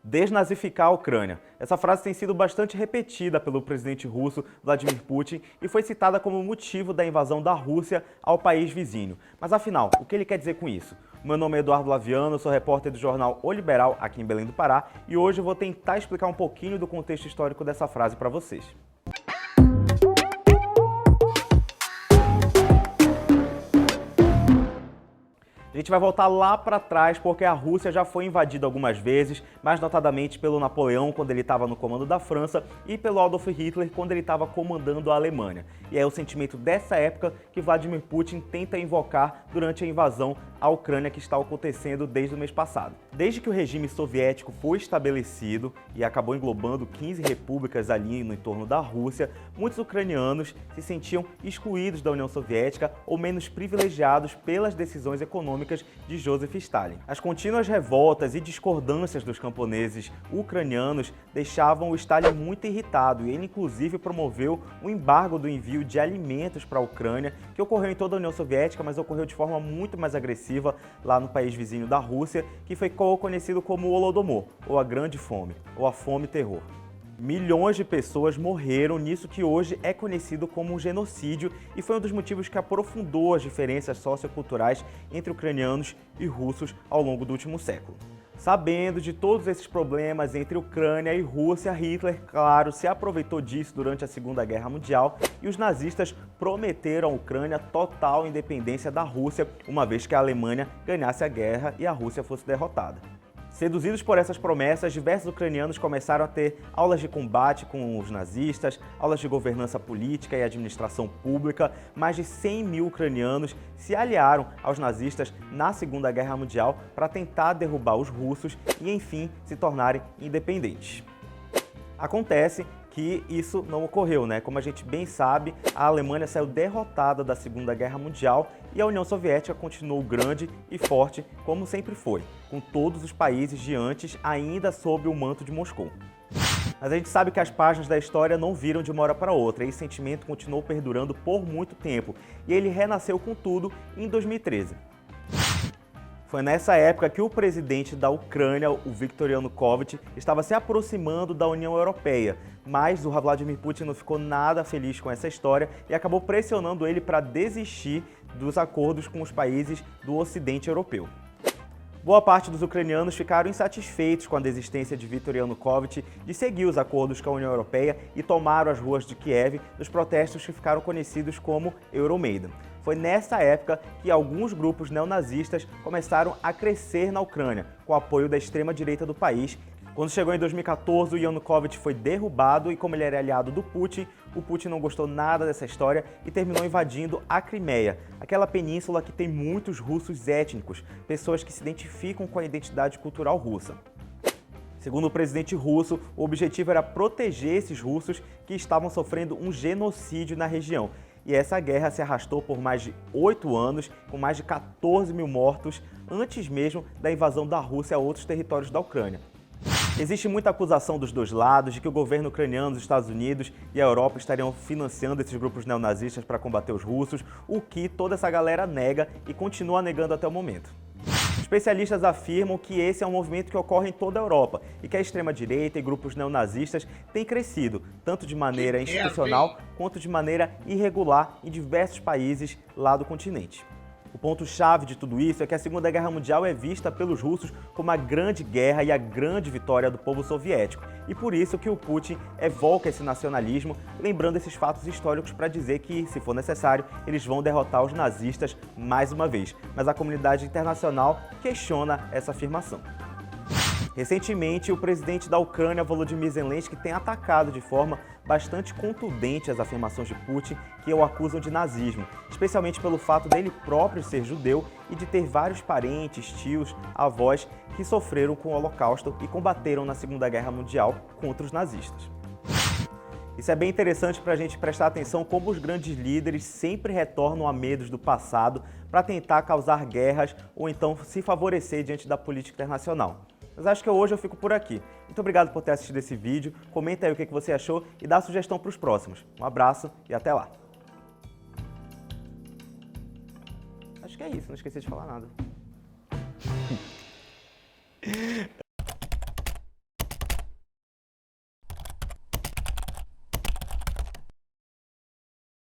desnazificar a Ucrânia. Essa frase tem sido bastante repetida pelo presidente russo Vladimir Putin e foi citada como motivo da invasão da Rússia ao país vizinho. Mas afinal, o que ele quer dizer com isso? Meu nome é Eduardo Laviano, sou repórter do jornal O Liberal aqui em Belém do Pará e hoje eu vou tentar explicar um pouquinho do contexto histórico dessa frase para vocês. A gente vai voltar lá para trás porque a Rússia já foi invadida algumas vezes, mais notadamente pelo Napoleão quando ele estava no comando da França e pelo Adolf Hitler quando ele estava comandando a Alemanha. E é o sentimento dessa época que Vladimir Putin tenta invocar durante a invasão à Ucrânia que está acontecendo desde o mês passado. Desde que o regime soviético foi estabelecido e acabou englobando 15 repúblicas ali no entorno da Rússia, muitos ucranianos se sentiam excluídos da União Soviética ou menos privilegiados pelas decisões econômicas de Joseph Stalin. As contínuas revoltas e discordâncias dos camponeses ucranianos deixavam o Stalin muito irritado e ele inclusive promoveu um embargo do envio de alimentos para a Ucrânia, que ocorreu em toda a União Soviética, mas ocorreu de forma muito mais agressiva lá no país vizinho da Rússia, que foi conhecido como o Holodomor, ou a Grande Fome, ou a Fome-Terror. Milhões de pessoas morreram nisso que hoje é conhecido como um genocídio e foi um dos motivos que aprofundou as diferenças socioculturais entre ucranianos e russos ao longo do último século. Sabendo de todos esses problemas entre Ucrânia e Rússia, Hitler, claro, se aproveitou disso durante a Segunda Guerra Mundial e os nazistas prometeram à Ucrânia total independência da Rússia, uma vez que a Alemanha ganhasse a guerra e a Rússia fosse derrotada. Seduzidos por essas promessas, diversos ucranianos começaram a ter aulas de combate com os nazistas, aulas de governança política e administração pública. Mais de 100 mil ucranianos se aliaram aos nazistas na Segunda Guerra Mundial para tentar derrubar os russos e, enfim, se tornarem independentes. Acontece que isso não ocorreu, né? Como a gente bem sabe, a Alemanha saiu derrotada da Segunda Guerra Mundial e a União Soviética continuou grande e forte como sempre foi, com todos os países de antes ainda sob o manto de Moscou. Mas a gente sabe que as páginas da história não viram de uma hora para outra e esse sentimento continuou perdurando por muito tempo e ele renasceu com tudo em 2013. Foi nessa época que o presidente da Ucrânia, o Viktor Yanukovych, estava se aproximando da União Europeia, mas o Vladimir Putin não ficou nada feliz com essa história e acabou pressionando ele para desistir dos acordos com os países do Ocidente Europeu. Boa parte dos ucranianos ficaram insatisfeitos com a desistência de Viktor Yanukovych de seguir os acordos com a União Europeia e tomaram as ruas de Kiev nos protestos que ficaram conhecidos como Euromaidan. Foi nessa época que alguns grupos neonazistas começaram a crescer na Ucrânia, com o apoio da extrema-direita do país. Quando chegou em 2014, o Yanukovych foi derrubado e como ele era aliado do Putin, o Putin não gostou nada dessa história e terminou invadindo a Crimeia, aquela península que tem muitos russos étnicos, pessoas que se identificam com a identidade cultural russa. Segundo o presidente russo, o objetivo era proteger esses russos que estavam sofrendo um genocídio na região. E essa guerra se arrastou por mais de 8 anos, com mais de 14 mil mortos, antes mesmo da invasão da Rússia a outros territórios da Ucrânia. Existe muita acusação dos dois lados de que o governo ucraniano, os Estados Unidos e a Europa estariam financiando esses grupos neonazistas para combater os russos, o que toda essa galera nega e continua negando até o momento. Especialistas afirmam que esse é um movimento que ocorre em toda a Europa e que a extrema-direita e grupos neonazistas têm crescido, tanto de maneira institucional quanto de maneira irregular em diversos países lá do continente. O ponto-chave de tudo isso é que a Segunda Guerra Mundial é vista pelos russos como a grande guerra e a grande vitória do povo soviético. E por isso que o Putin evoca esse nacionalismo, lembrando esses fatos históricos para dizer que, se for necessário, eles vão derrotar os nazistas mais uma vez. Mas a comunidade internacional questiona essa afirmação. Recentemente, o presidente da Ucrânia, Volodymyr Zelensky, tem atacado de forma bastante contundente as afirmações de Putin que o acusam de nazismo, especialmente pelo fato dele próprio ser judeu e de ter vários parentes, tios, avós que sofreram com o Holocausto e combateram na Segunda Guerra Mundial contra os nazistas. Isso é bem interessante para a gente prestar atenção como os grandes líderes sempre retornam a medos do passado para tentar causar guerras ou então se favorecer diante da política internacional. Mas acho que hoje eu fico por aqui. Muito obrigado por ter assistido esse vídeo, comenta aí o que você achou e dá sugestão para os próximos. Um abraço e até lá! Acho que é isso, não esqueci de falar nada.